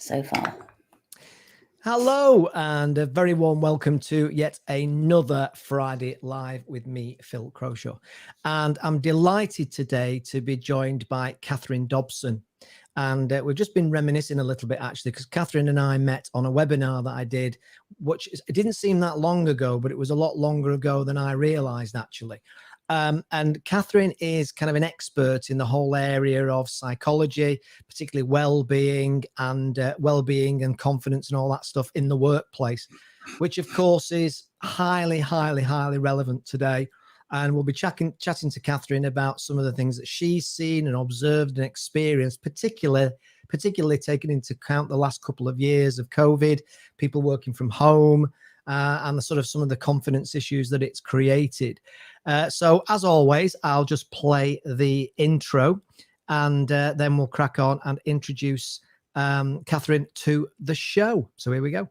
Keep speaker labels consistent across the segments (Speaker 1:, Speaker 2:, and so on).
Speaker 1: so far.
Speaker 2: Hello, and a very warm welcome to yet another Friday Live with me, Phil Crowshaw. And I'm delighted today to be joined by Catherine Dobson. And we've just been reminiscing a little bit, actually, because Catherine and I met on a webinar that I did, which it didn't seem that long ago, but it was a lot longer ago than I realized, actually. And Catherine is kind of an expert in the whole area of psychology, particularly well-being and confidence and all that stuff in the workplace, which of course is highly relevant today. And we'll be chatting to Catherine about some of the things that she's seen and observed and experienced, particularly taking into account the last couple of years of COVID, people working from home, and the sort of some of the confidence issues that it's created. So as always, I'll just play the intro and then we'll crack on and introduce Catherine to the show. So here we go.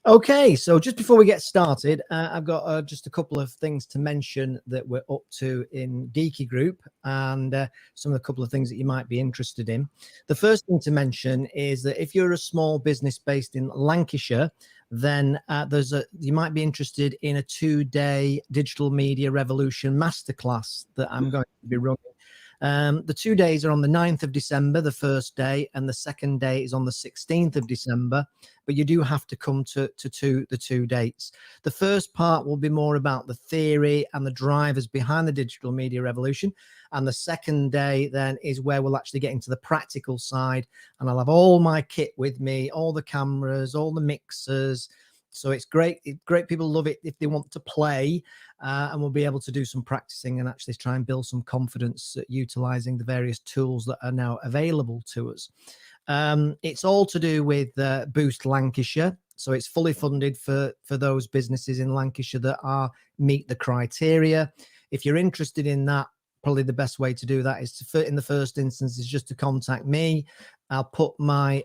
Speaker 2: Okay, so just before we get started, I've got just a couple of things to mention that we're up to in Geeky Group and some of the couple of things that you might be interested in. The first thing to mention is that if you're a small business based in Lancashire, then you might be interested in a 2-day digital media revolution masterclass that I'm going to be running. The 2 days are on the 9th of December, the first day, and the second day is on the 16th of December. But you do have to come to the 2 dates. The first part will be more about the theory and the drivers behind the digital media revolution. And the second day then is where we'll actually get into the practical side. And I'll have all my kit with me, all the cameras, all the mixers. So it's great. People love it if they want to play, and we'll be able to do some practicing and actually try and build some confidence utilizing the various tools that are now available to us. It's all to do with Boost Lancashire. So it's fully funded for those businesses in Lancashire that meet the criteria. If you're interested in that, probably the best way to do that is in the first instance is just to contact me. I'll put my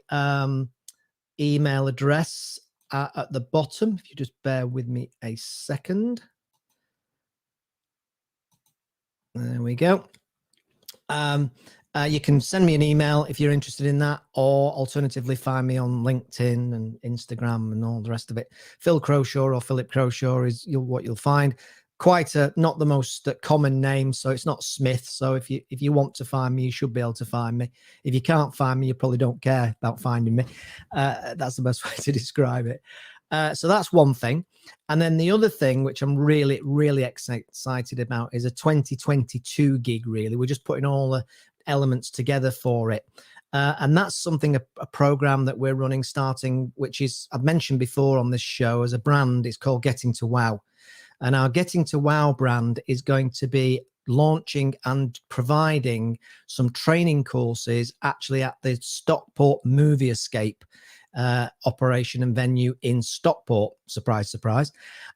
Speaker 2: email address at the bottom, if you just bear with me a second. There we go. You can send me an email if you're interested in that, or alternatively find me on LinkedIn and Instagram and all the rest of it. Phil Crowshaw or Philip Crowshaw is what you'll find. Quite not the most common name, so it's not Smith. So if you want to find me, you should be able to find me. If you can't find me, you probably don't care about finding me. That's the best way to describe it. So that's one thing. And then the other thing, which I'm really excited about, is a 2022 gig, really. We're just putting all the elements together for it. And that's something, a program that we're running starting, which is, I've mentioned before on this show as a brand, it's called Getting to Wow. And our Getting to Wow brand is going to be launching and providing some training courses actually at the Stockport Movie Escape operation and venue in Stockport. Surprise.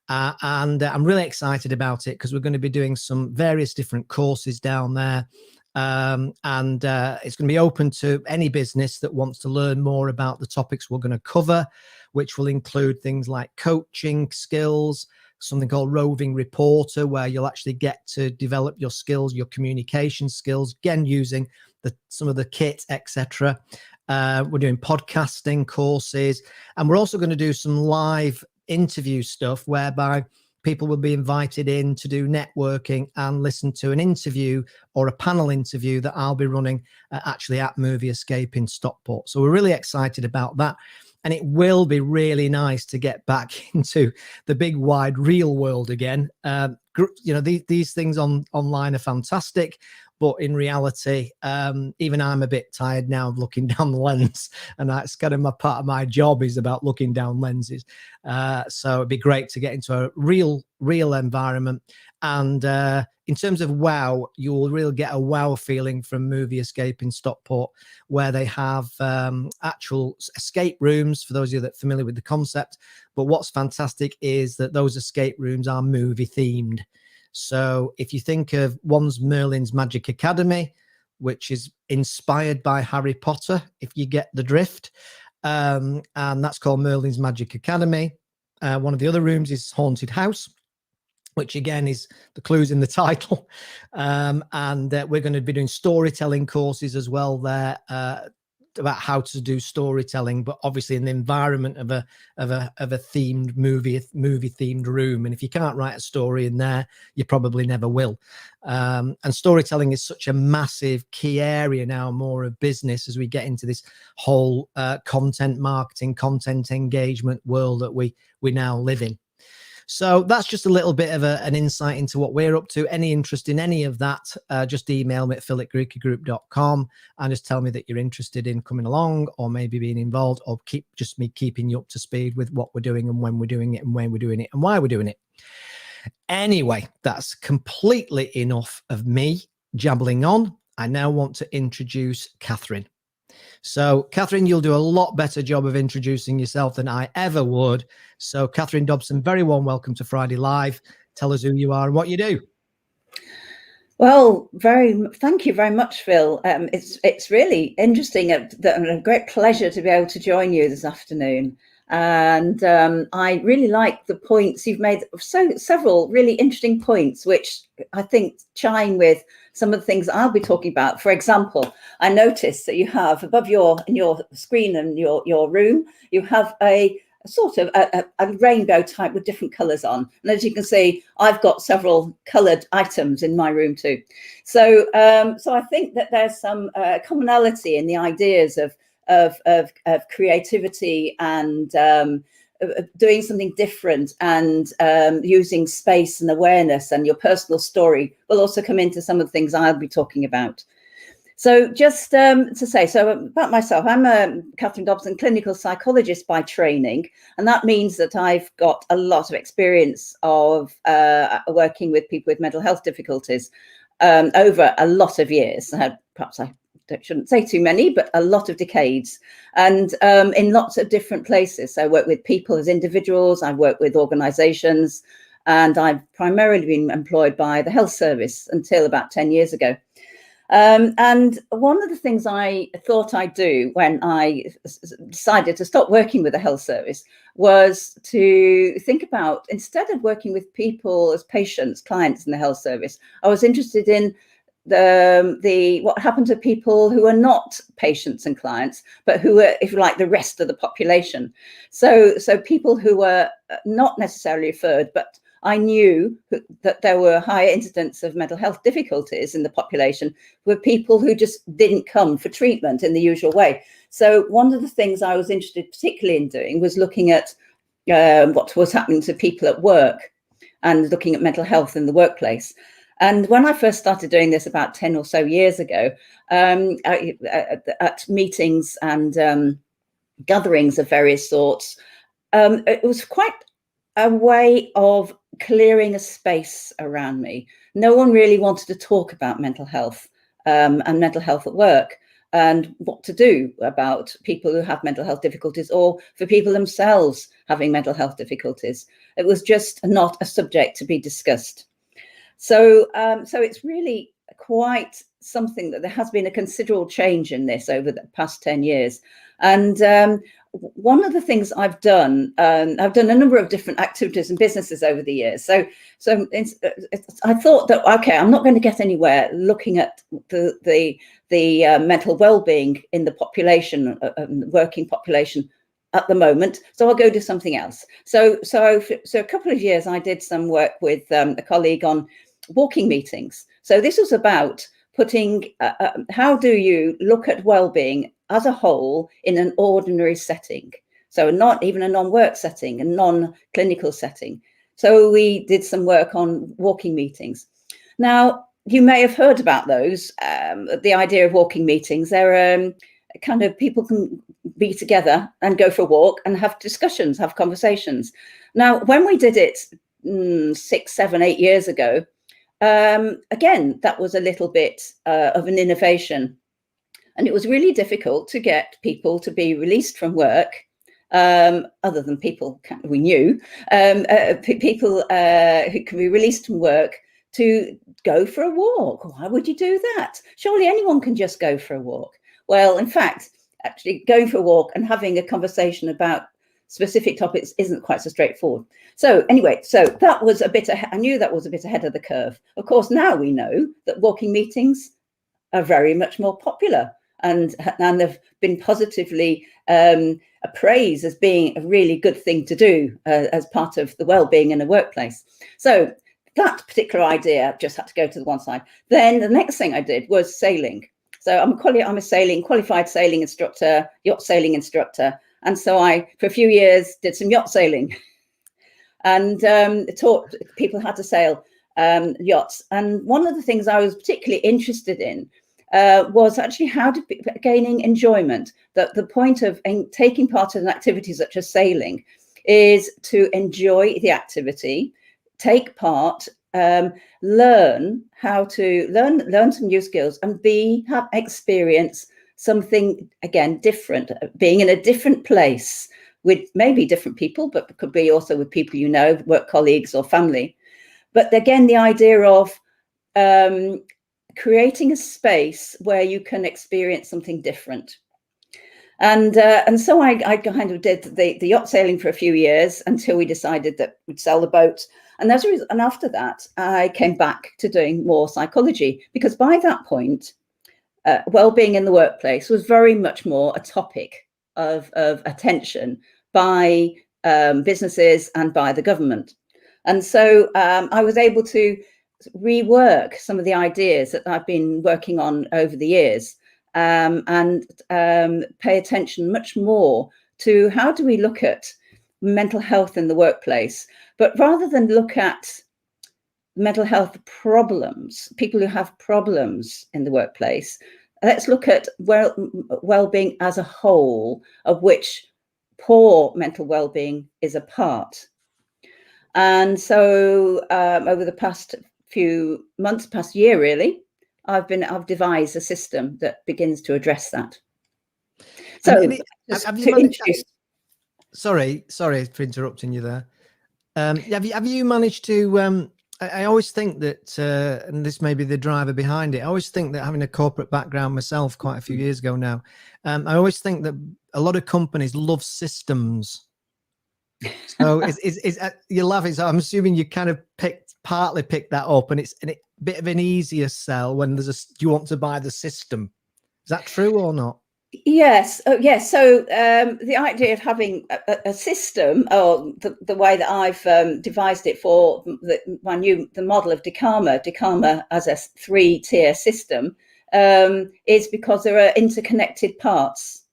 Speaker 2: And I'm really excited about it because we're going to be doing some various different courses down there. And it's going to be open to any business that wants to learn more about the topics we're going to cover, which will include things like coaching skills, something called roving reporter, where you'll actually get to develop your skills, your communication skills, again using some of the kit, etc. We're doing podcasting courses, and we're also going to do some live interview stuff whereby people will be invited in to do networking and listen to an interview or a panel interview that I'll be running actually at Movie Escape in Stockport. So we're really excited about that. And it will be really nice to get back into the big, wide, real world again. These things online are fantastic. But in reality, even I'm a bit tired now of looking down the lens, and that's kind of part of my job is about looking down lenses. So it'd be great to get into a real environment. And in terms of wow, you will really get a wow feeling from Movie Escape in Stockport, where they have actual escape rooms for those of you that are familiar with the concept. But what's fantastic is that those escape rooms are movie themed. So if you think of one's Merlin's Magic Academy, which is inspired by Harry Potter, if you get the drift, and that's called Merlin's Magic Academy. One of the other rooms is Haunted House, which again is the clues in the title. And we're going to be doing storytelling courses as well there, about how to do storytelling, but obviously in the environment of a themed movie themed room. And if you can't write a story in there, you probably never will. And storytelling is such a massive key area now, more of business, as we get into this whole content marketing, content engagement world that we now live in. So that's just a little bit of an insight into what we're up to. Any interest in any of that, just email me at phil@greekygroup.com and just tell me that you're interested in coming along or maybe being involved, or keeping you up to speed with what we're doing and when we're doing it and when we're doing it and why we're doing it. Anyway, that's completely enough of me jabbling on. I now want to introduce Catherine. So, Catherine, you'll do a lot better job of introducing yourself than I ever would. So, Catherine Dobson, very warm welcome to Friday Live. Tell us who you are and what you do.
Speaker 1: Well, thank you very much, Phil. It's really interesting and a great pleasure to be able to join you this afternoon. And I really like the points you've made. Several really interesting points, which I think chime with some of the things I'll be talking about. For example, I noticed that you have above your screen and your room, you have a sort of a rainbow type with different colours on. And as you can see, I've got several coloured items in my room too. So I think that there's some commonality in the ideas of creativity and doing something different, and using space and awareness, and your personal story will also come into some of the things I'll be talking about. So just to say, so about myself, I'm Catherine Dobson, clinical psychologist by training, and that means that I've got a lot of experience of working with people with mental health difficulties over a lot of years. Perhaps I shouldn't say too many, but a lot of decades, and in lots of different places. So I work with people as individuals, I work with organisations, and I've primarily been employed by the health service until about 10 years ago. And one of the things I thought I'd do when I decided to stop working with the health service was to think about, instead of working with people as patients, clients in the health service, I was interested in what happened to people who are not patients and clients, but who are, if you like, the rest of the population. So people who were not necessarily referred, but I knew that there were higher incidents of mental health difficulties in the population, were people who just didn't come for treatment in the usual way. So one of the things I was interested particularly in doing was looking at what was happening to people at work and looking at mental health in the workplace. And when I first started doing this about 10 or so years ago, at meetings and gatherings of various sorts, it was quite a way of clearing a space around me. No one really wanted to talk about mental health and mental health at work, and what to do about people who have mental health difficulties, or for people themselves having mental health difficulties. It was just not a subject to be discussed. So it's really quite something that there has been a considerable change in this over the past 10 years. And one of the things I've done a number of different activities and businesses over the years. So I thought that, okay, I'm not going to get anywhere looking at the mental well-being in the population, working population at the moment. So I'll go do something else. So a couple of years I did some work with a colleague on walking meetings. So this was about putting how do you look at well-being as a whole in an ordinary setting, so not even a non-work setting, a non-clinical setting. So we did some work on walking meetings. Now, you may have heard about those, the idea of walking meetings. They're kind of people can be together and go for a walk and have discussions, have conversations. Now, when we did it 6, 7, 8 years ago, again, that was a little bit of an innovation. And it was really difficult to get people to be released from work, other than people we knew, people who can be released from work to go for a walk. Why would you do that? Surely anyone can just go for a walk. Well, in fact, actually going for a walk and having a conversation about specific topics isn't quite so straightforward. So anyway, so that was a bit, I knew that was a bit ahead of the curve. Of course, now we know that walking meetings are very much more popular and they've been positively appraised as being a really good thing to do as part of the well-being in a workplace. So that particular idea just had to go to the one side. Then the next thing I did was sailing. So I'm a qualified sailing instructor, yacht sailing instructor. And so I, for a few years, did some yacht sailing and taught people how to sail yachts. And one of the things I was particularly interested in was actually how to gaining enjoyment. That the point of taking part in an activity such as sailing is to enjoy the activity, take part, learn how to learn some new skills, and experience something again different, being in a different place with maybe different people, but could be also with people you know, work colleagues or family. But again, the idea of creating a space where you can experience something different. And so I kind of did the yacht sailing for a few years until we decided that we'd sell the boat. And after that, I came back to doing more psychology, because by that point, well-being in the workplace was very much more a topic of attention by businesses and by the government. And so I was able to rework some of the ideas that I've been working on over the years, and pay attention much more to how do we look at mental health in the workplace. But rather than look at mental health problems, people who have problems in the workplace, let's look at well-being as a whole, of which poor mental well-being is a part. And so over the past few months, past year really, I've devised a system that begins to address that. So
Speaker 2: sorry for interrupting you there. Have you managed to I always think that and this may be the driver behind it, I always think that, having a corporate background myself quite a few years ago now, I always think that a lot of companies love systems. So you're laughing, so I'm assuming you kind of partly picked that up, and it's a bit of an easier sell when there's you want to buy the system. Is that true or not?
Speaker 1: Yes. Oh, yes. So the idea of having a system, or the way that I've devised it for the model of DECARMA as a 3-tier system, is because there are interconnected parts.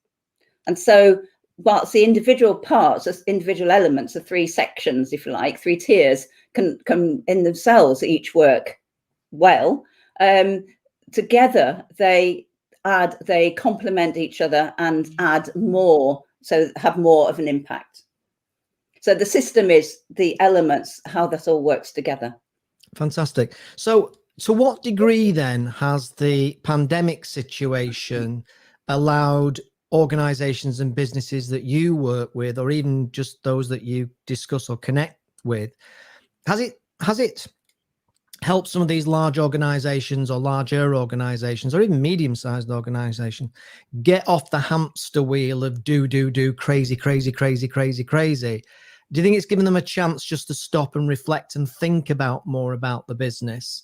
Speaker 1: And so whilst the individual parts, as individual elements, the 3 sections, if you like, 3 tiers, can in themselves each work well, together they complement each other and add more, so have more of an impact. So the system is the elements, how that all works together.
Speaker 2: Fantastic. So to what degree then has the pandemic situation allowed organizations and businesses that you work with, or even just those that you discuss or connect with, has it help some of these large organizations or larger organizations or even medium-sized organizations get off the hamster wheel of do crazy? Do you think it's given them a chance just to stop and reflect and think about more about the business,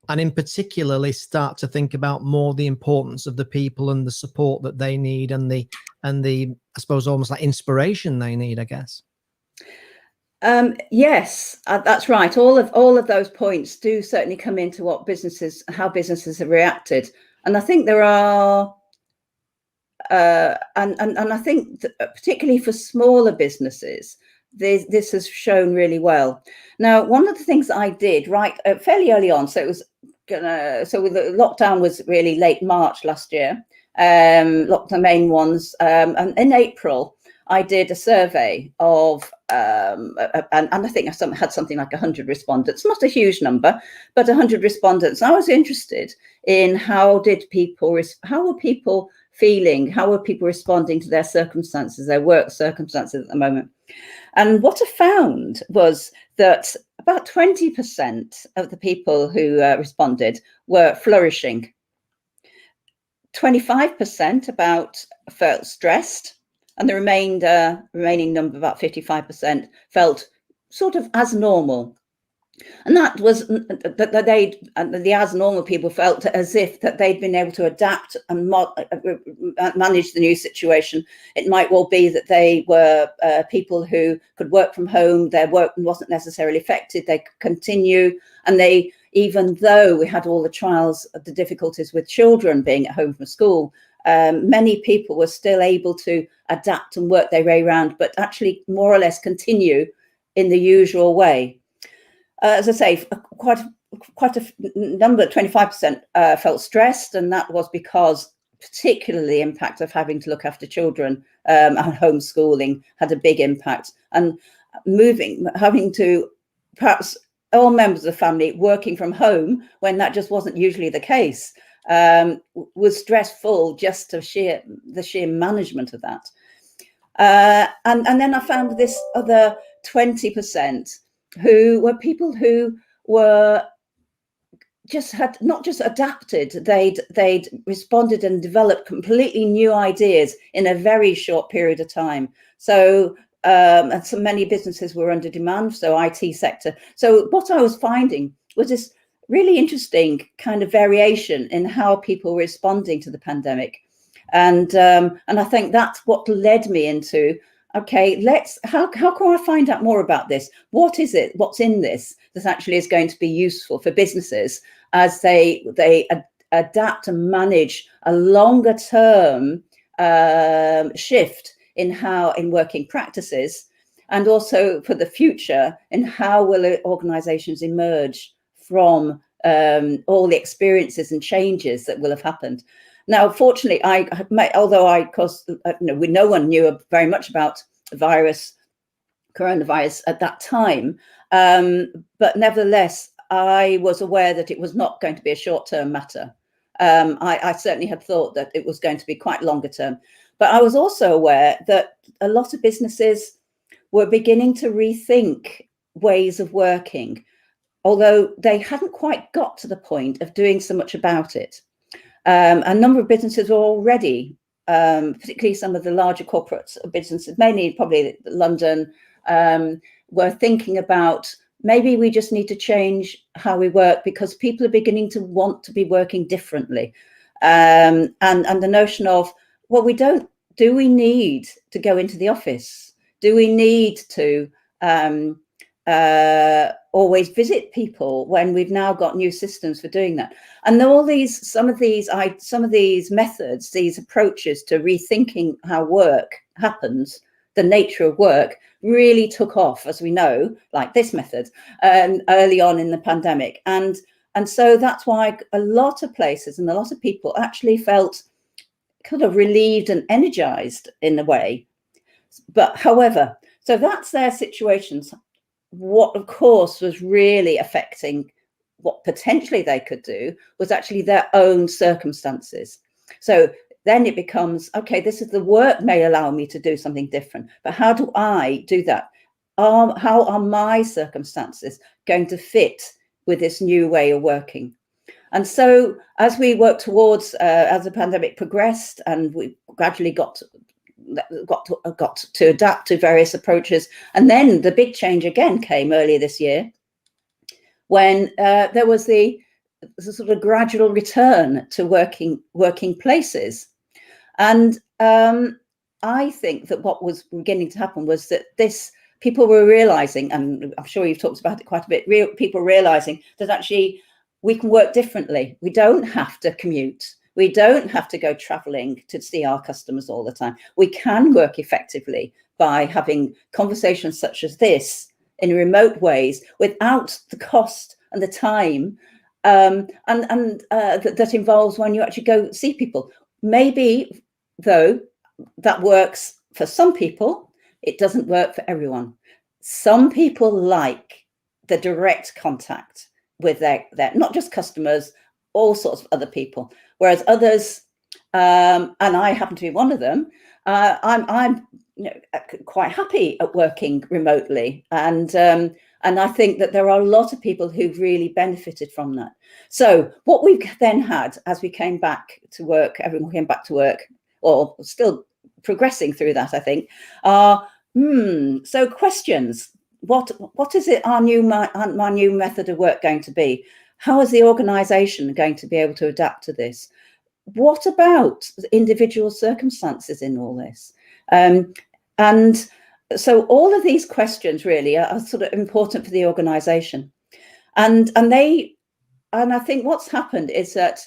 Speaker 2: and in particularly start to think about more the importance of the people and the support that they need and the I suppose almost like inspiration they need, I guess?
Speaker 1: Yes, that's right. All of those points do certainly come into how businesses have reacted, and I think there are, and I think that particularly for smaller businesses, this has shown really well. Now, one of the things that I did fairly early on, so the lockdown was really late March last year, the main ones, and in April, I did a survey of, and I think I had something like 100 respondents, not a huge number, but 100 respondents. I was interested in how were people feeling, how were people responding to their circumstances, their work circumstances at the moment. And what I found was that about 20% of the people who responded were flourishing. 25% felt stressed. And the remaining number, about 55%, felt sort of as normal. And that was the as normal people felt as if that they'd been able to adapt and manage the new situation. It might well be that they were people who could work from home. Their work wasn't necessarily affected. They could continue. And even though we had all the trials, the difficulties with children being at home from school, many people were still able to adapt and work their way around, but actually more or less continue in the usual way. As I say, quite a number, 25% felt stressed, and that was because particularly the impact of having to look after children and homeschooling had a big impact. And having to perhaps all members of the family working from home when that just wasn't usually the case, was stressful, just the sheer management of that. And then I found this other 20% who were people who were had not just adapted, they'd responded and developed completely new ideas in a very short period of time. So and so many businesses were under demand, so IT sector. So what I was finding was this really interesting kind of variation in how people were responding to the pandemic. And I think that's what led me into, okay, how can I find out more about this? What is it? What's in this that actually is going to be useful for businesses as they adapt and manage a longer term shift in working practices, and also for the future in how will organizations emerge from all the experiences and changes that will have happened. Now, fortunately, no one knew very much about coronavirus at that time, but nevertheless, I was aware that it was not going to be a short-term matter. I certainly had thought that it was going to be quite longer term, but I was also aware that a lot of businesses were beginning to rethink ways of working, although they hadn't quite got to the point of doing so much about it. A number of businesses were already, particularly some of the larger corporate businesses, mainly probably London, were thinking about maybe we just need to change how we work because people are beginning to want to be working differently. And the notion of, well, do we need to go into the office? Do we need to always visit people when we've now got new systems for doing that? And some of these methods, these approaches to rethinking how work happens, the nature of work, really took off, as we know, like this method, early on in the pandemic. And so that's why a lot of places and a lot of people actually felt kind of relieved and energized in a way. But however, so that's their situations. What, of course, was really affecting what potentially they could do was actually their own circumstances. So then it becomes, okay, this is the work may allow me to do something different, but how do I do that? How are my circumstances going to fit with this new way of working. And so as we worked towards, as the pandemic progressed and we gradually got to adapt to various approaches, and then the big change again came earlier this year when there was the sort of gradual return to working places. And I think that what was beginning to happen was that people were realizing, and I'm sure you've talked about it quite a bit, people realizing that actually we can work differently. We don't have to commute. We don't have to go traveling to see our customers all the time. We can work effectively by having conversations such as this in remote ways without the cost and the time that involves when you actually go see people. Maybe, though, that works for some people, it doesn't work for everyone. Some people like the direct contact with their not just customers, all sorts of other people, whereas others, and I happen to be one of them, I'm quite happy at working remotely, and I think that there are a lot of people who've really benefited from that. So what we've then had as we came back to work, everyone came back to work, or still progressing through that, I think, so questions. What is it our new method of work going to be? How is the organization going to be able to adapt to this? What about individual circumstances in all this? And so all of these questions really are sort of important for the organization. And I think what's happened is that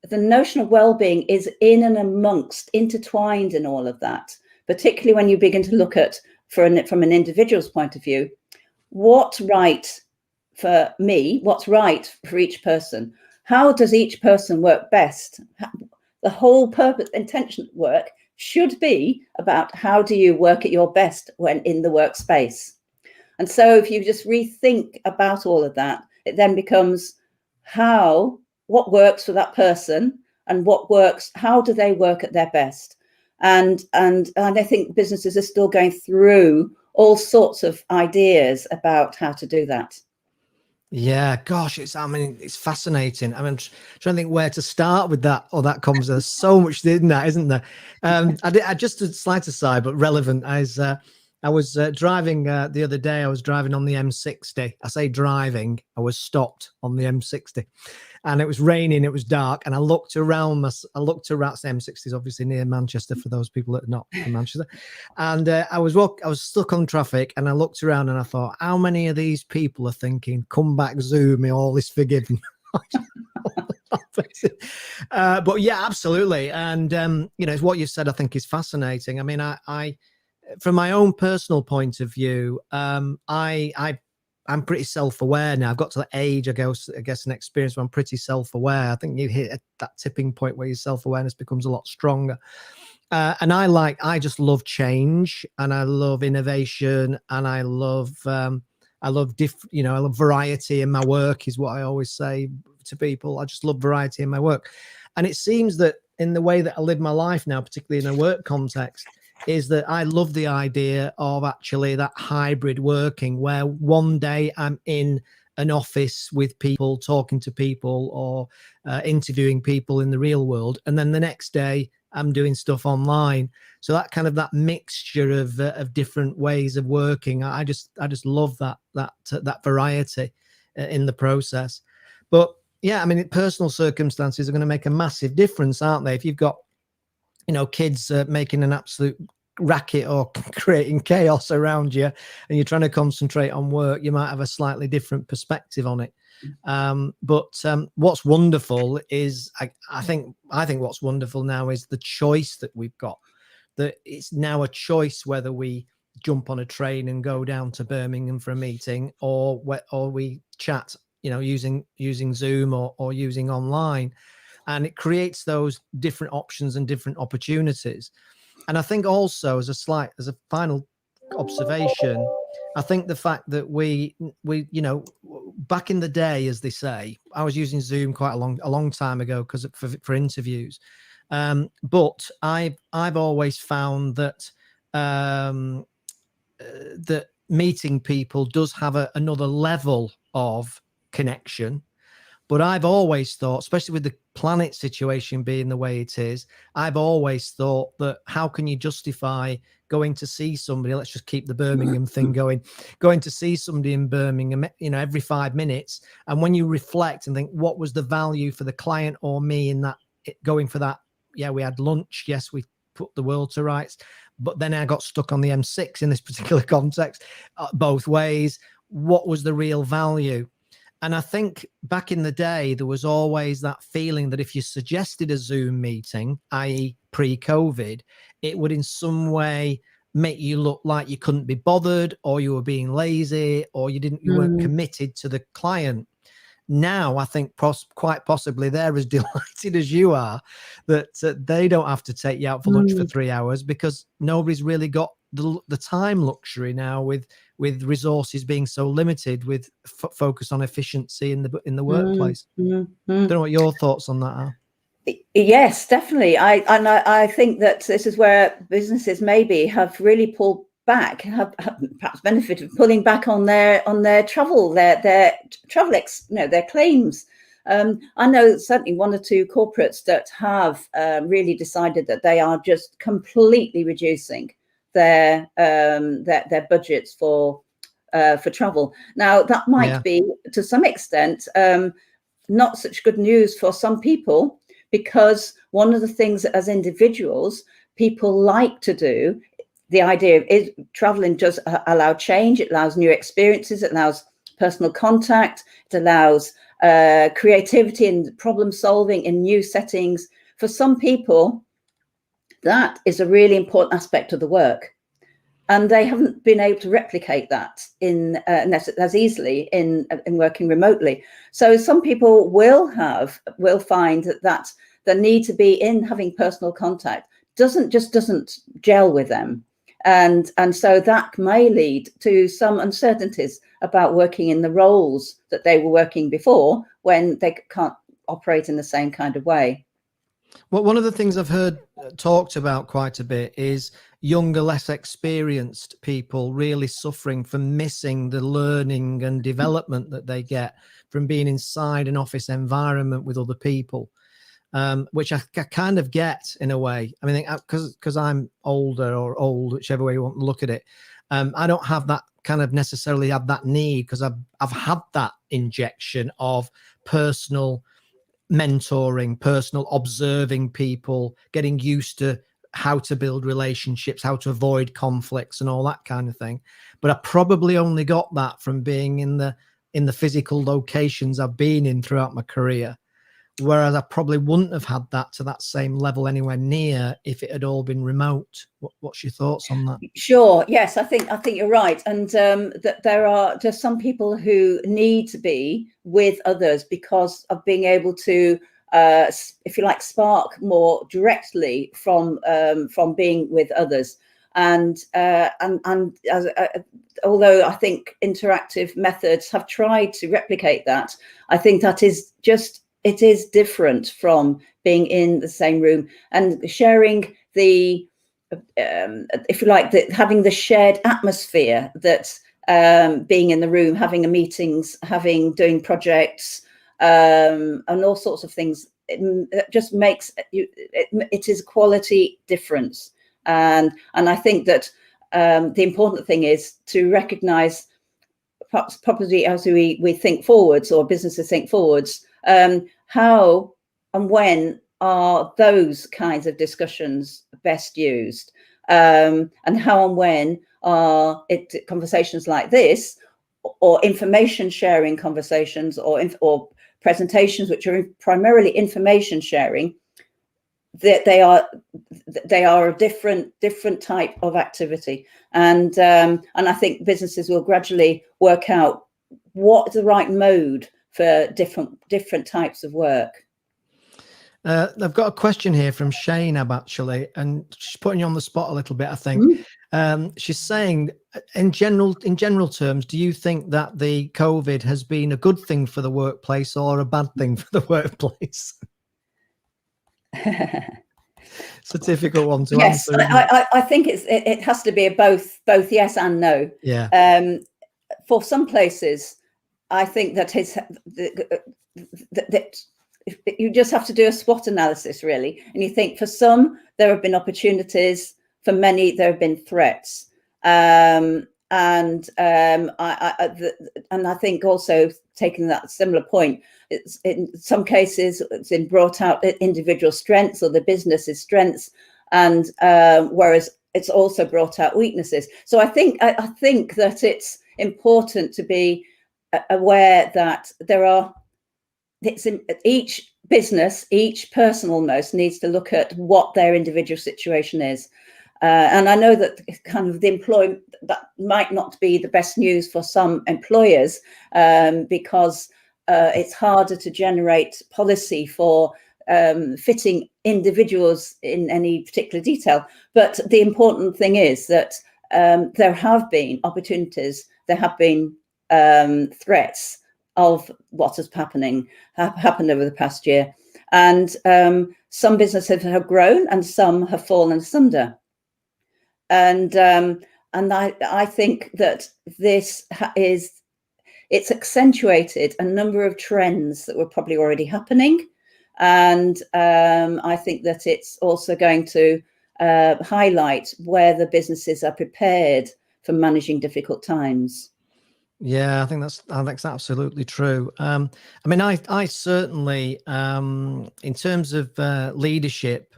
Speaker 1: the notion of well-being is in and amongst, intertwined in all of that, particularly when you begin to look at, from an individual's point of view, what's right for me, what's right for each person. How does each person work best? The whole purpose, intention work should be about how do you work at your best when in the workspace. And so if you just rethink about all of that, it then becomes what works for that person and what works, how do they work at their best? And I think businesses are still going through all sorts of ideas about how to do that.
Speaker 2: Yeah, gosh, it's fascinating. I'm trying to think where to start with that, or that comes. There's so much in that, isn't there? I just a slight aside, but relevant. I was driving the other day. I was driving on the M60. I say driving. I was stopped on the M60, and it was raining. It was dark, and I looked around. M60 is obviously near Manchester for those people that are not from Manchester. And I was stuck on traffic, and I looked around, and I thought, how many of these people are thinking, "Come back, Zoom, me all is forgiven." But yeah, absolutely. And it's what you said. I think is fascinating. I mean, I from my own personal point of view, I'm pretty self-aware now. I've got to the age, I guess, an experience where I'm pretty self-aware. I think you hit that tipping point where your self-awareness becomes a lot stronger. And I just love change, and I love innovation, and I love variety in my work is what I always say to people. I just love variety in my work. And it seems that in the way that I live my life now, particularly in a work context, is that I love the idea of actually that hybrid working, where one day I'm in an office with people, talking to people, or interviewing people in the real world, and then the next day I'm doing stuff online. So that mixture of different ways of working, I just love that variety in the process. But yeah, I mean, personal circumstances are going to make a massive difference, aren't they? If you've got kids making an absolute racket or creating chaos around you, and you're trying to concentrate on work, you might have a slightly different perspective on it. But what's wonderful is, I think what's wonderful now is the choice that we've got. That it's now a choice whether we jump on a train and go down to Birmingham for a meeting, or we chat, using Zoom or using online. And it creates those different options and different opportunities. And I think also, as a final observation, I think the fact that we back in the day, as they say, I was using Zoom quite a long time ago because for interviews. But I've always found that that meeting people does have another level of connection. But I've always thought, especially with the planet situation being the way it is, I've always thought that how can you justify going to see somebody? Let's just keep the Birmingham thing going to see somebody in Birmingham, every 5 minutes. And when you reflect and think, what was the value for the client or me in that going for that? Yeah, we had lunch. Yes, we put the world to rights. But then I got stuck on the M6 in this particular context, both ways. What was the real value? And I think back in the day, there was always that feeling that if you suggested a Zoom meeting, i.e. pre-COVID, it would in some way make you look like you couldn't be bothered, or you were being lazy, or you weren't committed to the client. Now, I think quite possibly they're as delighted as you are that they don't have to take you out for lunch for 3 hours, because nobody's really got the time luxury now with resources being so limited, with focus on efficiency in the workplace. Don't know what your thoughts on that are.
Speaker 1: Yes, definitely. I think that this is where businesses maybe have really pulled back, have perhaps benefited from pulling back on their travel, their travel, their claims. I know certainly 1 or 2 corporates that have really decided that they are just completely reducing their budgets for travel. Now that might be to some extent not such good news for some people, because one of the things that as individuals people like to do, the idea is traveling does allow change, it allows new experiences, it allows personal contact, it allows creativity and problem solving in new settings. For some people, that is a really important aspect of the work, and they haven't been able to replicate that as easily in working remotely. So some people will find that the need to be in having personal contact doesn't gel with them, and so that may lead to some uncertainties about working in the roles that they were working before, when they can't operate in the same kind of way.
Speaker 2: Well, one of the things I've heard talked about quite a bit is younger, less experienced people really suffering from missing the learning and development that they get from being inside an office environment with other people, which I kind of get in a way. I mean, because I'm older or old, whichever way you want to look at it, I don't have that kind of necessarily have that need, because I've had that injection of personal mentoring, personal observing people, getting used to how to build relationships, how to avoid conflicts and all that kind of thing. But I probably only got that from being in the physical locations I've been in throughout my career, whereas I probably wouldn't have had that to that same level anywhere near if it had all been remote. What's your thoughts on that? Sure.
Speaker 1: Yes, I think you're right, and that there are just some people who need to be with others because of being able to, if you like, spark more directly from being with others. And although I think interactive methods have tried to replicate that, I think that is just, it is different from being in the same room and sharing the, if you like, having the shared atmosphere that being in the room, having meetings, doing projects, and all sorts of things, it just makes it is a quality difference. And I think that the important thing is to recognize, probably as we think forwards, or businesses think forwards, how and when are those kinds of discussions best used, and how and when are conversations like this, or information sharing conversations, or presentations which are primarily information sharing, that they are a different type of activity. And I think businesses will gradually work out what is the right mode for different types of work.
Speaker 2: I've got a question here from Shaynab, actually, and she's putting you on the spot a little bit, I think. She's saying, in general terms, do you think that the COVID has been a good thing for the workplace or a bad thing for the workplace? It's a difficult one to answer.
Speaker 1: I think it has to be a both yes and no.
Speaker 2: Yeah.
Speaker 1: For some places, I think that that you just have to do a SWOT analysis, really, and you think for some there have been opportunities, for many there have been threats, and I think also taking that similar point, it's in some cases it's been brought out individual strengths or the business's strengths, and whereas it's also brought out weaknesses. So I think that it's important to be aware that each business, each person almost needs to look at what their individual situation is. And I know that kind of the employment, that might not be the best news for some employers, because it's harder to generate policy for fitting individuals in any particular detail. But the important thing is that there have been opportunities, there have been threats of what has happened over the past year, and some businesses have grown and some have fallen asunder. And I think that it's accentuated a number of trends that were probably already happening, and I think that it's also going to highlight where the businesses are prepared for managing difficult times.
Speaker 2: Yeah, I think that's absolutely true. I mean, I certainly, in terms of leadership,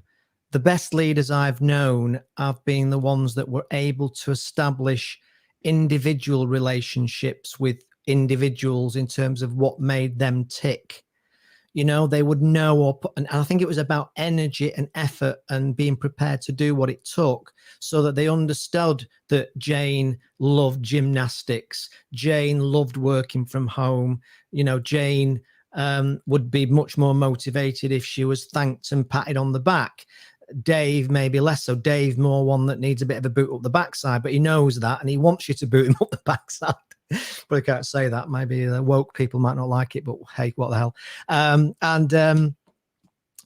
Speaker 2: the best leaders I've known have been the ones that were able to establish individual relationships with individuals in terms of what made them tick. You know, they would know, and I think it was about energy and effort and being prepared to do what it took, so that they understood that Jane loved gymnastics, Jane loved working from home. You know, Jane would be much more motivated if she was thanked and patted on the back. Dave maybe less so. Dave more one that needs a bit of a boot up the backside, but he knows that and he wants you to boot him up the backside. But I can't say that. Maybe the woke people might not like it, but hey, what the hell?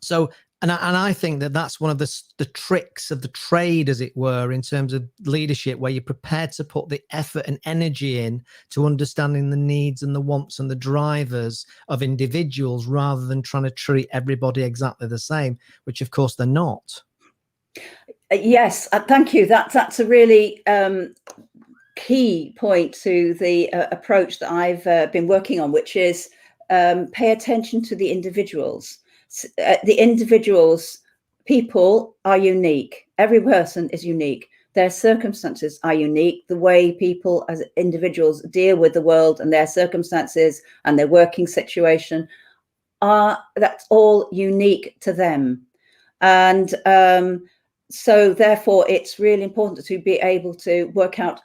Speaker 2: So I think that that's one of the tricks of the trade, as it were, in terms of leadership, where you're prepared to put the effort and energy in to understanding the needs and the wants and the drivers of individuals, rather than trying to treat everybody exactly the same, which of course they're not.
Speaker 1: Yes, thank you. That's a really key point to the approach that I've been working on, which is pay attention to the individuals. People are unique. Every person is unique. Their circumstances are unique. The way people as individuals deal with the world and their circumstances and their working situation that's all unique to them. And so therefore it's really important to be able to work out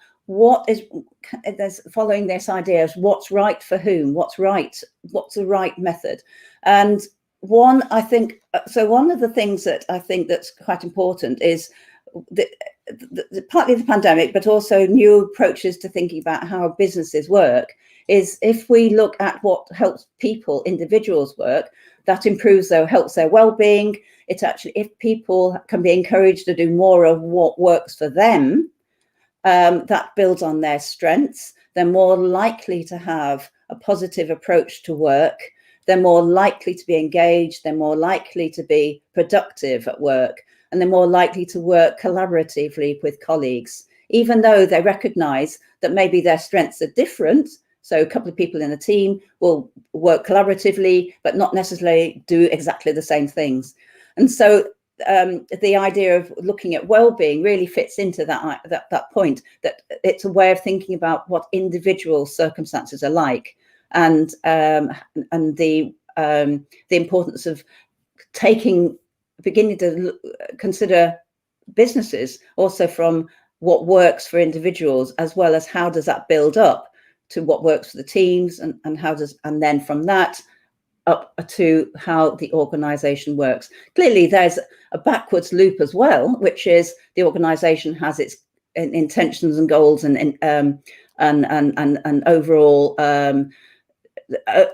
Speaker 1: following this idea of what's right for whom, what's the right method. And one of the things that I think that's quite important is partly the pandemic, but also new approaches to thinking about how businesses work, is if we look at what helps individuals work, that helps their well-being. It's actually, if people can be encouraged to do more of what works for them, that builds on their strengths, they're more likely to have a positive approach to work. They're more likely to be engaged. They're more likely to be productive at work, and they're more likely to work collaboratively with colleagues, even though they recognize that maybe their strengths are different. So a couple of people in a team will work collaboratively, but not necessarily do exactly the same things. And so the idea of looking at well-being really fits into that point, that it's a way of thinking about what individual circumstances are like, and the importance of beginning to consider businesses also from what works for individuals, as well as how does that build up to what works for the teams, and then from that up to how the organization works. Clearly there's a backwards loop as well, which is the organization has its intentions and goals and overall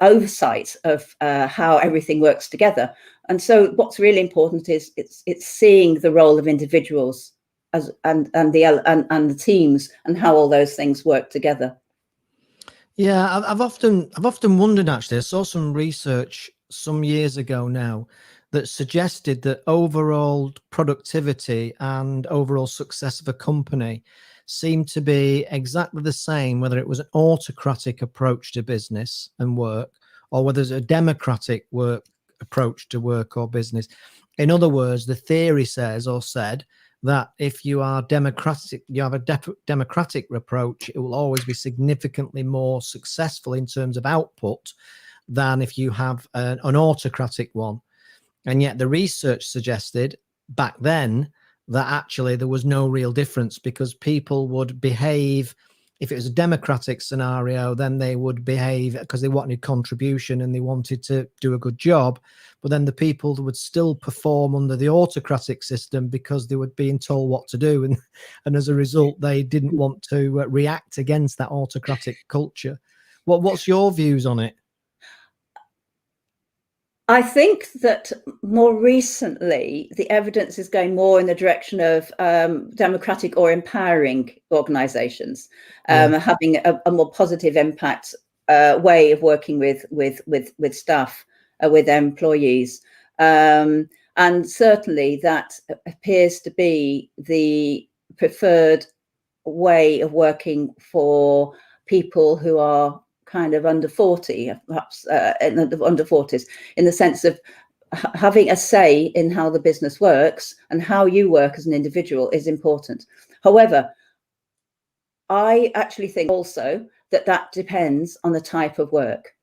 Speaker 1: oversight of how everything works together. And so what's really important is it's seeing the role of individuals and the teams and how all those things work together.
Speaker 2: Yeah, I've often wondered, actually. I saw some research some years ago now that suggested that overall productivity and overall success of a company seemed to be exactly the same, whether it was an autocratic approach to business and work, or whether it's a democratic work approach to work or business. In other words, the theory says or said that if you are democratic, you have a democratic approach, it will always be significantly more successful in terms of output than if you have an autocratic one. And yet the research suggested back then that actually there was no real difference, because people would behave, if it was a democratic scenario, then they would behave because they wanted contribution and they wanted to do a good job. But then the people would still perform under the autocratic system because they were being told what to do. And as a result, they didn't want to react against that autocratic culture. What's your views on it?
Speaker 1: I think that more recently, the evidence is going more in the direction of democratic or empowering organisations, having a more positive impact way of working with staff, with employees. And certainly that appears to be the preferred way of working for people who are kind of under 40, perhaps under 40s, in the sense of having a say in how the business works and how you work as an individual is important. However, I actually think also that depends on the type of work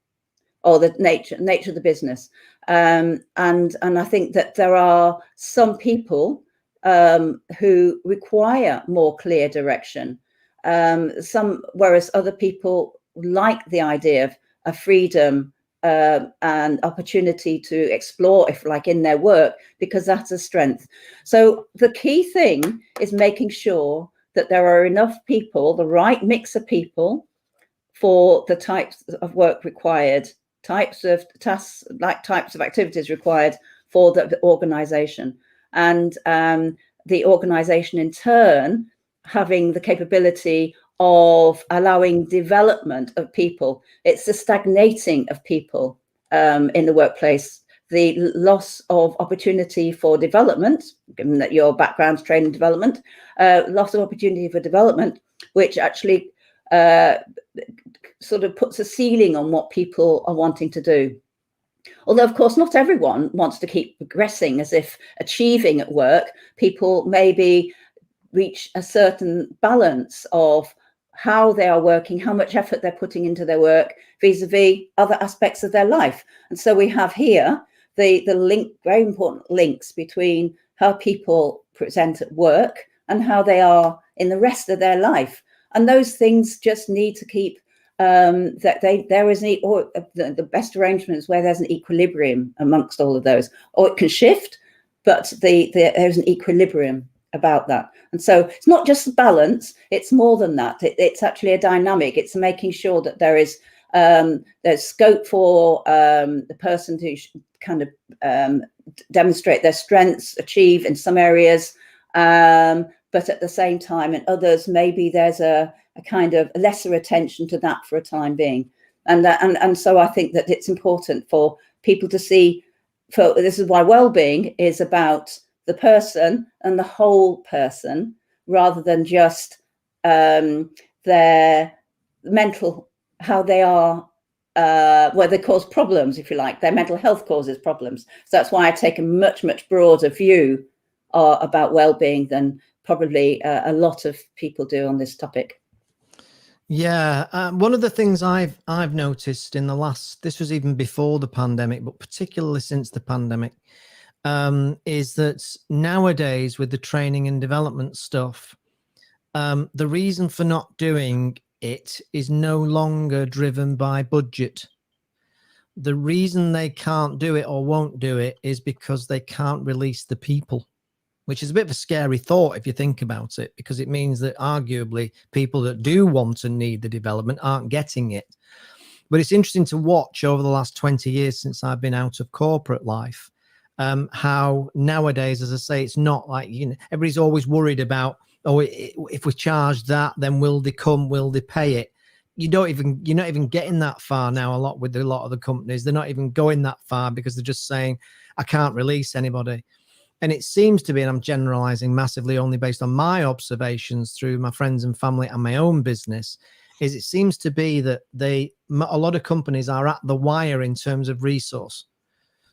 Speaker 1: or the nature of the business. And I think that there are some people who require more clear direction. Whereas other people like the idea of a freedom and opportunity to explore, if like in their work, because that's a strength. So the key thing is making sure that there are enough people, the right mix of people for the types of work required, types of tasks, like types of activities required for the organization. And the organization in turn having the capability of allowing development of people. It's the stagnating of people in the workplace, the loss of opportunity for development, given that your background's training development, loss of opportunity for development, which actually sort of puts a ceiling on what people are wanting to do. Although, of course, not everyone wants to keep progressing as if achieving at work. People maybe reach a certain balance of how they are working, how much effort they're putting into their work vis-a-vis other aspects of their life. And so we have here the link, very important links between how people present at work and how they are in the rest of their life. And those things just need to keep the best arrangement is where there's an equilibrium amongst all of those, or it can shift, but there's an equilibrium about that. And so it's not just balance, it's more than that. It's actually a dynamic. It's making sure that there is there's scope for the person to kind of demonstrate their strengths, achieve in some areas, but at the same time in others maybe there's a kind of lesser attention to that for a time being. And so I think that it's important for people to see, this is why well-being is about the person and the whole person, rather than just their mental, how they are, where they cause problems, if you like. Their mental health causes problems. So that's why I take a much broader view about well-being than probably a lot of people do on this topic.
Speaker 2: Yeah, one of the things I've noticed in the last, this was even before the pandemic, but particularly since the pandemic, is that nowadays with the training and development stuff, the reason for not doing it is no longer driven by budget. The reason they can't do it or won't do it is because they can't release the people, which is a bit of a scary thought if you think about it, because it means that arguably people that do want and need the development aren't getting it. But it's interesting to watch over the last 20 years since I've been out of corporate life, how nowadays, as I say, it's not like, everybody's always worried about, if we charge that, then will they come, will they pay it? you're not even getting that far now. A lot of the companies, they're not even going that far because they're just saying, I can't release anybody. And it seems to be, and I'm generalizing massively only based on my observations through my friends and family and my own business, is it seems to be that a lot of companies are at the wire in terms of resource.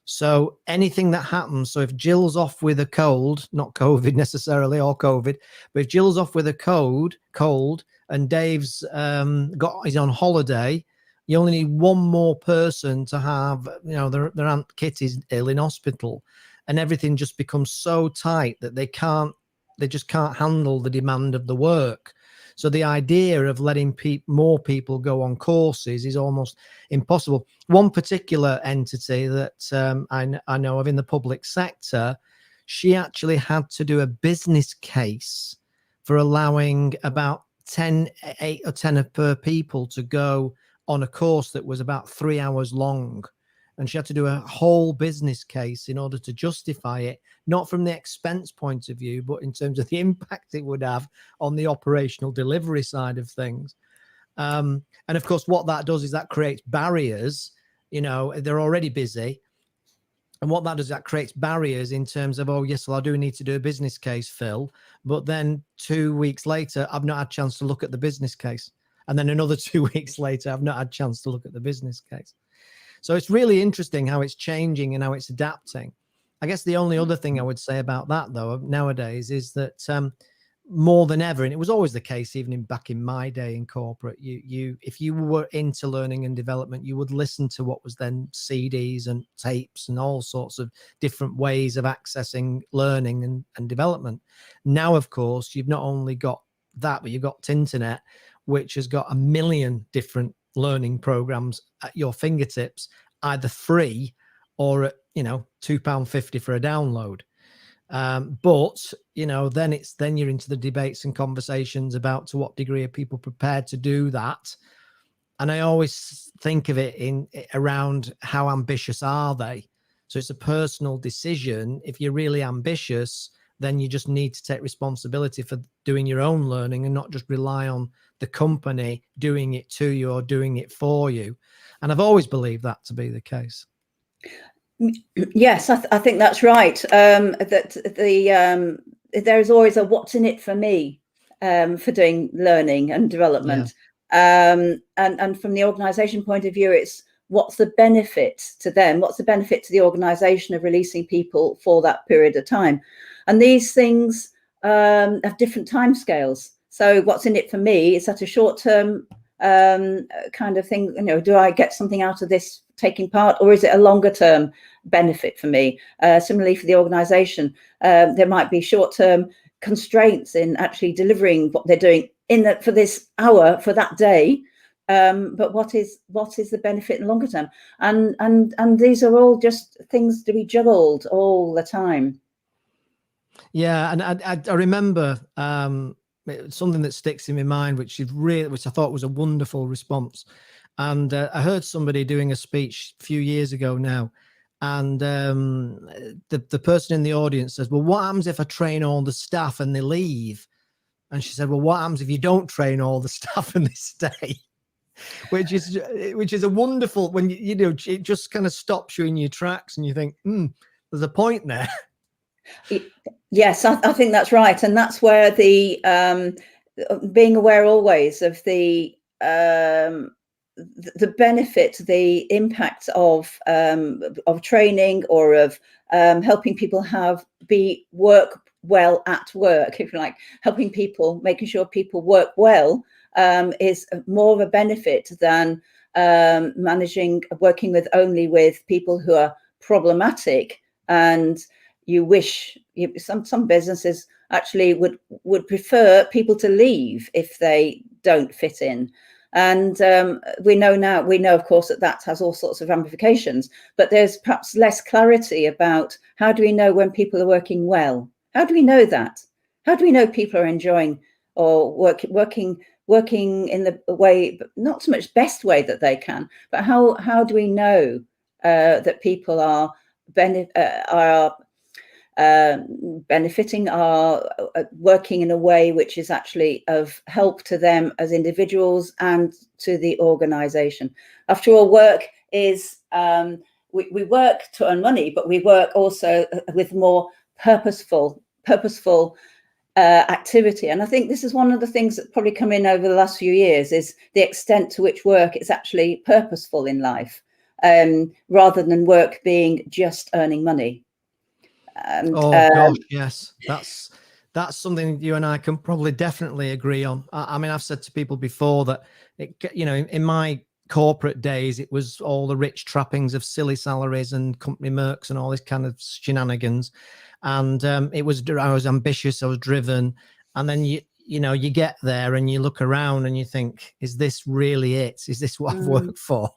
Speaker 2: So anything that happens, so if Jill's off with a cold, not COVID necessarily or COVID, but if Jill's off with a cold and Dave's is on holiday, you only need one more person to have, their Aunt Kitty's ill in hospital, and everything just becomes so tight that they just can't handle the demand of the work. So the idea of letting more people go on courses is almost impossible. One particular entity that I know of in the public sector, she actually had to do a business case for allowing about 8 or 10 of per people to go on a course that was about 3 hours long. And she had to do a whole business case in order to justify it, not from the expense point of view, but in terms of the impact it would have on the operational delivery side of things. And of course, what that does is that creates barriers. They're already busy. And what that does, that creates barriers in terms of, oh, yes, well, I do need to do a business case, Phil. But then 2 weeks later, I've not had a chance to look at the business case. And then another 2 weeks later, I've not had a chance to look at the business case. So it's really interesting how it's changing and how it's adapting. I guess the only other thing I would say about that, though, nowadays is that more than ever, and it was always the case even back in my day in corporate, if you were into learning and development, you would listen to what was then CDs and tapes and all sorts of different ways of accessing learning and development. Now, of course, you've not only got that, but you've got internet, which has got a million different learning programs at your fingertips, either free or at £2.50 for a download. But then you're into the debates and conversations about to what degree are people prepared to do that. And I always think of it around how ambitious are they. So it's a personal decision. If you're really ambitious, then you just need to take responsibility for doing your own learning and not just rely on the company doing it to you or doing it for you. And I've always believed that to be the case.
Speaker 1: Yes, I think that's right. That there's always a what's in it for me for doing learning and development. Yeah. And from the organisation point of view, it's what's the benefit to them? What's the benefit to the organisation of releasing people for that period of time? And these things have different timescales. So what's in it for me is at a short-term kind of thing. Do I get something out of this taking part, or is it a longer-term benefit for me? Similarly, for the organisation, there might be short-term constraints in actually delivering what they're doing for this hour, for that day. But what is the benefit in longer term? And these are all just things to be juggled all the time.
Speaker 2: Yeah, and I remember something that sticks in my mind, which I thought was a wonderful response. And I heard somebody doing a speech a few years ago now, and the person in the audience says, "Well, what happens if I train all the staff and they leave?" And she said, "Well, what happens if you don't train all the staff and they stay?" which is a wonderful, when it just kind of stops you in your tracks and you think, there's a point there.
Speaker 1: Yes, I think that's right. And that's where the being aware always of the benefit, the impact of training, or of helping people work well at work, if you like, helping people, making sure people work well, is more of a benefit than working only with people who are problematic. And you wish some businesses actually would prefer people to leave if they don't fit in. And we know, of course, that has all sorts of ramifications, but there's perhaps less clarity about how do we know when people are working well? How do we know that? How do we know people are enjoying or working in the way, not so much best way that they can, but how do we know that people are benefiting, are working in a way which is actually of help to them as individuals and to the organization. After all, work is, we work to earn money, but we work also with more purposeful activity. And I think this is one of the things that probably come in over the last few years, is the extent to which work is actually purposeful in life, rather than work being just earning money. And,
Speaker 2: gosh, yes, that's something you and I can probably definitely agree on. I mean, I've said to people before that, in my corporate days, it was all the rich trappings of silly salaries and company mercs and all this kind of shenanigans. And I was ambitious, I was driven. And then you get there and you look around and you think, is this really it? Is this what I've worked for?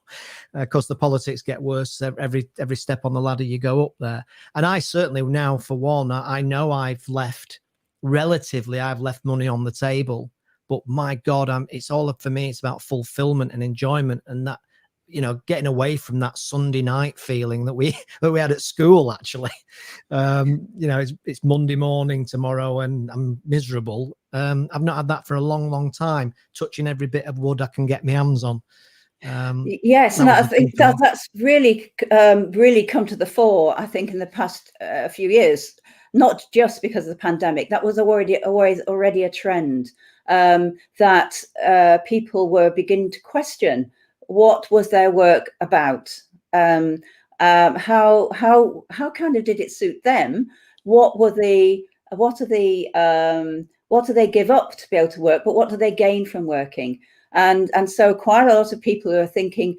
Speaker 2: Of course, the politics get worse every step on the ladder you go up there. And I certainly now, for one, I know I've left money on the table. But my God, it's all for me. It's about fulfillment and enjoyment, and that, getting away from that Sunday night feeling that we had at school. Actually, it's Monday morning tomorrow, and I'm miserable. I've not had that for a long, long time. Touching every bit of wood I can get my hands on.
Speaker 1: Yes, and I think that's really come to the fore, I think, in the past few years. Not just because of the pandemic. That was already a trend, that people were beginning to question what was their work about, how kind of did it suit them, what do they give up to be able to work, but what do they gain from working? And so quite a lot of people are thinking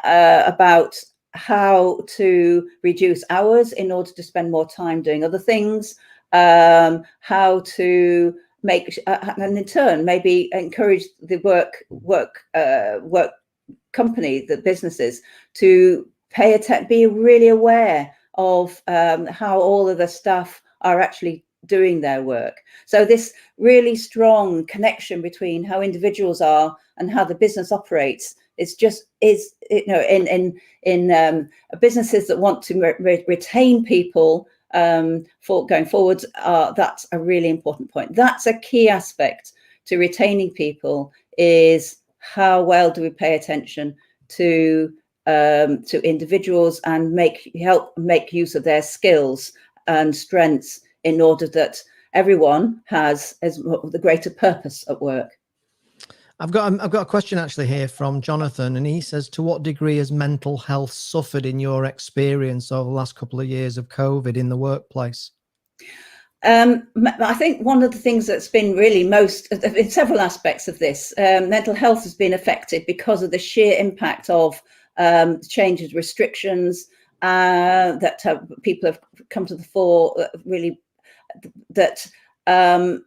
Speaker 1: about how to reduce hours in order to spend more time doing other things, how to make, and in turn maybe encourage the work company, the businesses, to be really aware of how all of the staff are actually doing their work. So this really strong connection between how individuals are and how the business operates in businesses that want to retain people for going forward, that's a really important point. That's a key aspect to retaining people, is how well do we pay attention to individuals and help make use of their skills and strengths in order that everyone has the greater purpose at work.
Speaker 2: I've got a question actually here from Jonathan, and he says, to what degree has mental health suffered in your experience over the last couple of years of COVID in the workplace?
Speaker 1: I think one of the things that's been really in several aspects of this, mental health has been affected because of the sheer impact of changes, restrictions that people have come to the fore, really, that the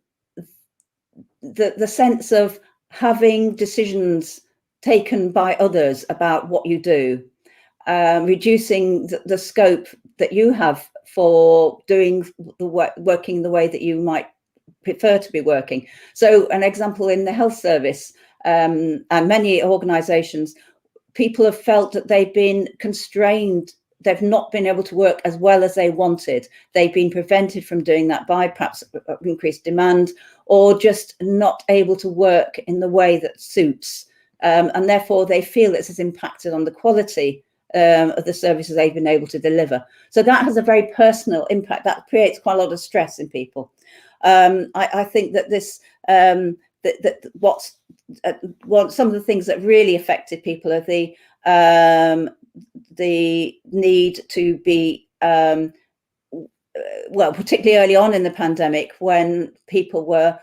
Speaker 1: sense of having decisions taken by others about what you do, reducing the scope that you have for doing working the way that you might prefer to be working. So an example, in the health service and many organizations, people have felt that they've been constrained. They've not been able to work as well as they wanted. They've been prevented from doing that by perhaps increased demand, or just not able to work in the way that suits. And therefore they feel this has impacted on the quality of the services they've been able to deliver. So that has a very personal impact. That creates quite a lot of stress in people. I think that this, some of the things that really affected people are the need to be, particularly early on in the pandemic, when people were,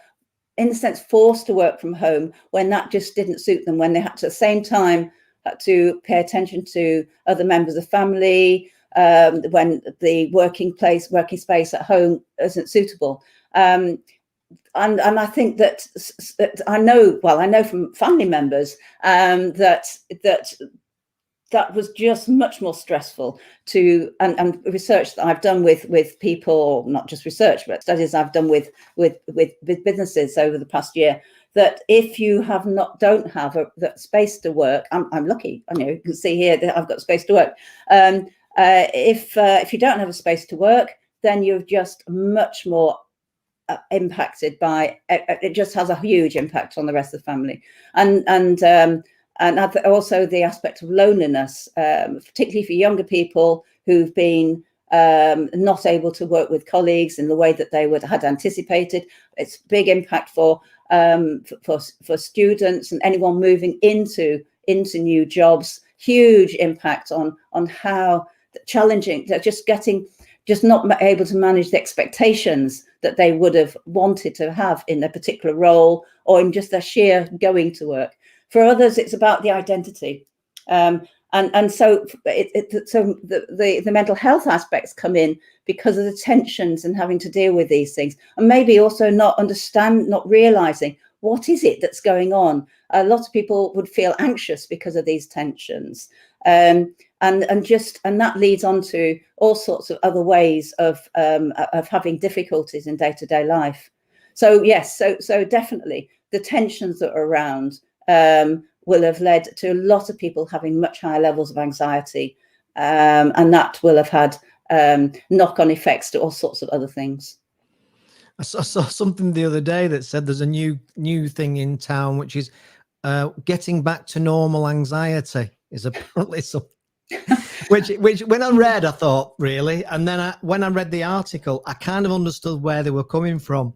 Speaker 1: in a sense, forced to work from home, when that just didn't suit them, when they had to, at the same time, had to pay attention to other members of family, when the working space at home isn't suitable. And I think that I know from family members that was just much more stressful and research that I've done with people, or not just research, but studies I've done with businesses over the past year, that if you don't have that space to work, I'm lucky. You can see here that I've got space to work. If you don't have a space to work, then you're just much more impacted by it. Just has a huge impact on the rest of the family, and also the aspect of loneliness, particularly for younger people who've been not able to work with colleagues in the way that they had anticipated. It's a big impact for students and anyone moving into new jobs. Huge impact on how challenging, just not able to manage the expectations that they would have wanted to have in a particular role, or in just their sheer going to work. For others, it's about the identity. And so the mental health aspects come in because of the tensions and having to deal with these things, and maybe also not realizing what is it that's going on. A lot of people would feel anxious because of these tensions, and that leads on to all sorts of other ways of having difficulties in day-to-day life. So yes, so definitely the tensions that are around will have led to a lot of people having much higher levels of anxiety, and that will have had knock-on effects to all sorts of other things.
Speaker 2: I saw something the other day that said there's a new thing in town, which is getting back to normal anxiety is apparently something. which when I read, I thought, really? And then when I read the article, I kind of understood where they were coming from.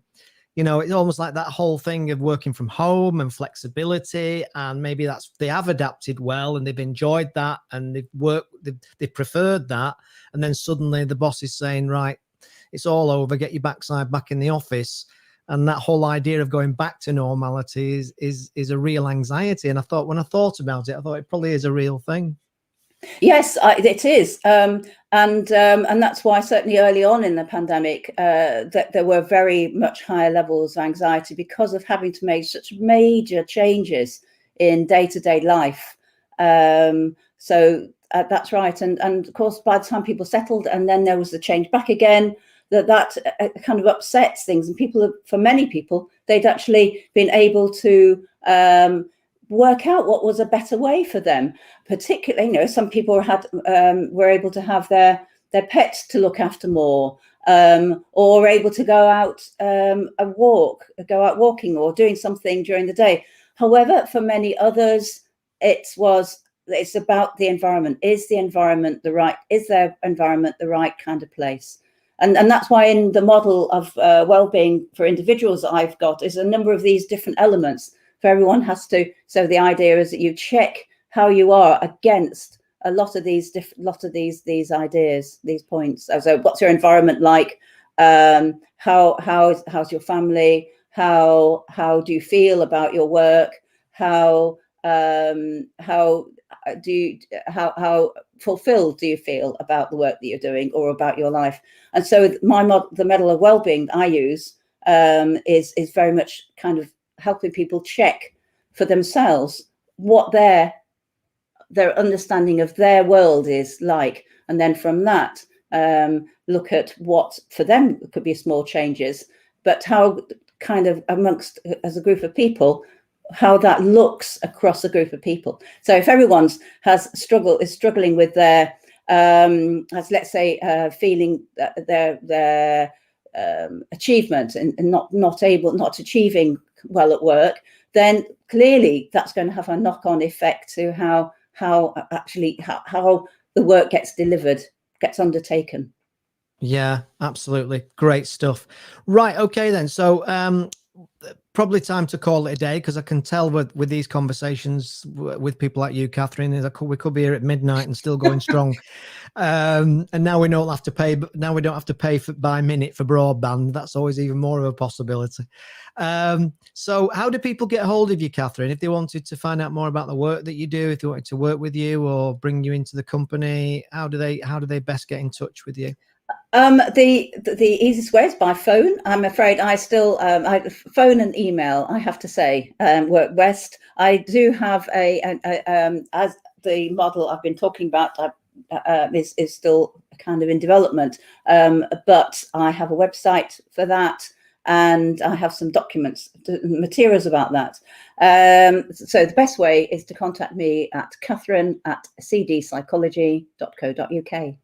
Speaker 2: You know, it's almost like that whole thing of working from home and flexibility, and maybe they have adapted well and they've enjoyed that and they've preferred that. And then suddenly the boss is saying, right, it's all over, get your backside back in the office. And that whole idea of going back to normality is a real anxiety. And when I thought about it, I thought it probably is a real thing.
Speaker 1: Yes, it is, and that's why certainly early on in the pandemic, that there were very much higher levels of anxiety because of having to make such major changes in day-to-day life. So that's right, and of course, by the time people settled, and then there was the change back again, that kind of upsets things, and for many people, they'd actually been able to work out what was a better way for them. Particularly, you know, some people were able to have their pets to look after more, or able to go out walking or doing something during the day. However, for many others, it's about the environment. Is their environment the right kind of place? And that's why in the model of well-being for individuals that I've got is a number of these different elements. For everyone has to. So the idea is that you check how you are against a lot of these ideas, these points. So what's your environment like? How's your family? How do you feel about your work? How fulfilled do you feel about the work that you're doing or about your life? And so the model of well-being I use is very much kind of helping people check for themselves what their understanding of their world is like, and then from that look at what for them could be small changes, but how kind of as a group of people, how that looks across a group of people. So if everyone is struggling with their as let's say feeling their achievement and not achieving well at work, then clearly that's going to have a knock-on effect to how the work gets delivered, gets undertaken.
Speaker 2: Yeah, absolutely. Great stuff. Right. Okay, then. So probably time to call it a day, because I can tell with these conversations with people like you, Catherine, we could be here at midnight and still going strong. And now we don't have to pay. Now we don't have to pay by minute for broadband. That's always even more of a possibility. So how do people get hold of you, Catherine, if they wanted to find out more about the work that you do, if they wanted to work with you or bring you into the company? How do they best get in touch with you?
Speaker 1: The easiest way is by phone. I'm afraid I still phone and email, I have to say, work best. I do have as the model I've been talking about is still kind of in development, but I have a website for that, and I have some materials about that. So the best way is to contact me at catherine@cdpsychology.co.uk.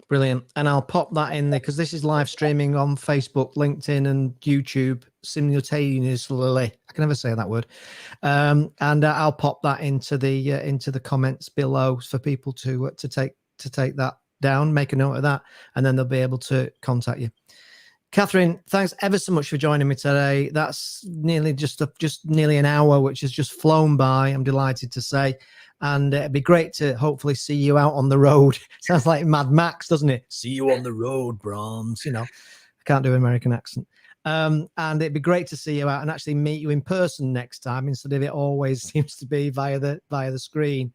Speaker 2: Brilliant. And I'll pop that in there because this is live streaming on Facebook, LinkedIn, and YouTube simultaneously. I can never say that word. And I'll pop that into the comments below for people to take that down, make a note of that, and then they'll be able to contact you. Catherine, thanks ever so much for joining me today. That's nearly just nearly an hour, which has just flown by. I'm delighted to say. And it'd be great to hopefully see you out on the road. Sounds like Mad Max, doesn't it? See you on the road, Brahms. You know, I can't do an American accent. And it'd be great to see you out and actually meet you in person next time, instead of it always seems to be via the screen.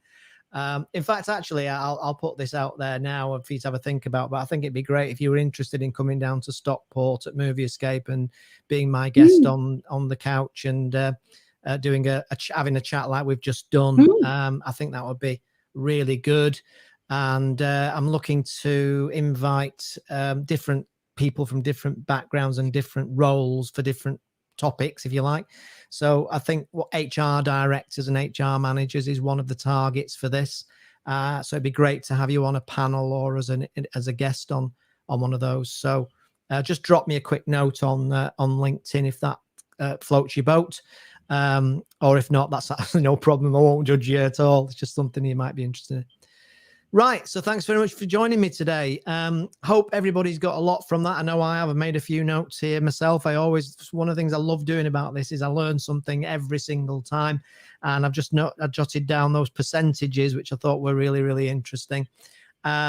Speaker 2: In fact, actually, I'll put this out there now for you to have a think about. But I think it'd be great if you were interested in coming down to Stockport at Movie Escape and being my guest on the couch and doing having a chat like we've just done. I think that would be really good. And I'm looking to invite different people from different backgrounds and different roles for different topics, if you like. So I think what HR directors and HR managers is one of the targets for this. So it'd be great to have you on a panel or as a guest on one of those. So just drop me a quick note on LinkedIn if that floats your boat. Or if not, that's no problem. I won't judge you at all. It's just something you might be interested in. Right. So thanks very much for joining me today. Hope everybody's got a lot from that. I know I have. I've made a few notes here myself. One of the things I love doing about this is I learn something every single time. And I've just I jotted down those percentages, which I thought were really, really interesting.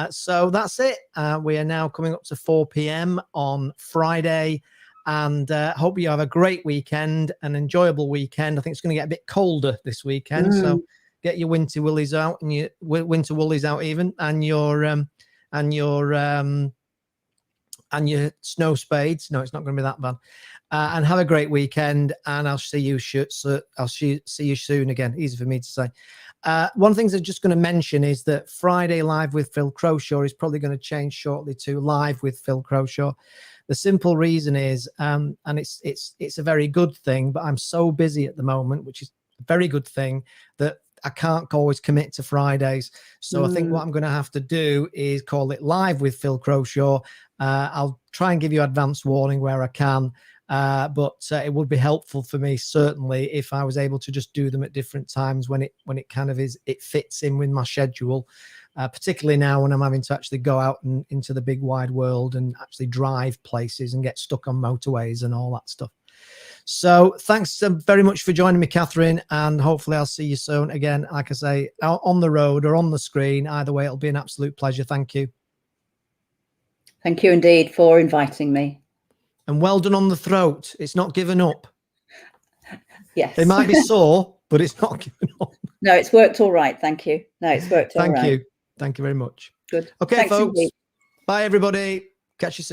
Speaker 2: So that's it. We are now coming up to 4 p.m. on Friday. And hope you have a great weekend, an enjoyable weekend. I think it's going to get a bit colder this weekend. So get your winter woolies out and your winter woolies out even, and your snow spades. No, it's not going to be that bad. And have a great weekend. And I'll see you soon again. Easy for me to say. One of the things I'm just going to mention is that Friday Live with Phil Crowshaw is probably going to change shortly to Live with Phil Crowshaw. The simple reason is, and it's a very good thing, but I'm so busy at the moment, which is a very good thing, that I can't always commit to Fridays. So I think what I'm going to have to do is call it Live with Phil Crowshaw. I'll try and give you advance warning where I can, but it would be helpful for me, certainly, if I was able to just do them at different times when it kind of it fits in with my schedule. Particularly now when I'm having to actually go out and into the big wide world and actually drive places and get stuck on motorways and all that stuff. So thanks very much for joining me, Catherine, and hopefully I'll see you soon again. Like I say, out on the road or on the screen, either way, it'll be an absolute pleasure. Thank you.
Speaker 1: Thank you indeed for inviting me. And
Speaker 2: well done on the throat. It's not given up.
Speaker 1: Yes.
Speaker 2: It might be sore, but it's not given up.
Speaker 1: No, it's worked all right. Thank you. No, it's worked all right.
Speaker 2: Thank you. Thank you very much.
Speaker 1: Good.
Speaker 2: Okay,
Speaker 1: Thanks
Speaker 2: folks.
Speaker 1: indeed.
Speaker 2: Bye, everybody. Catch you soon.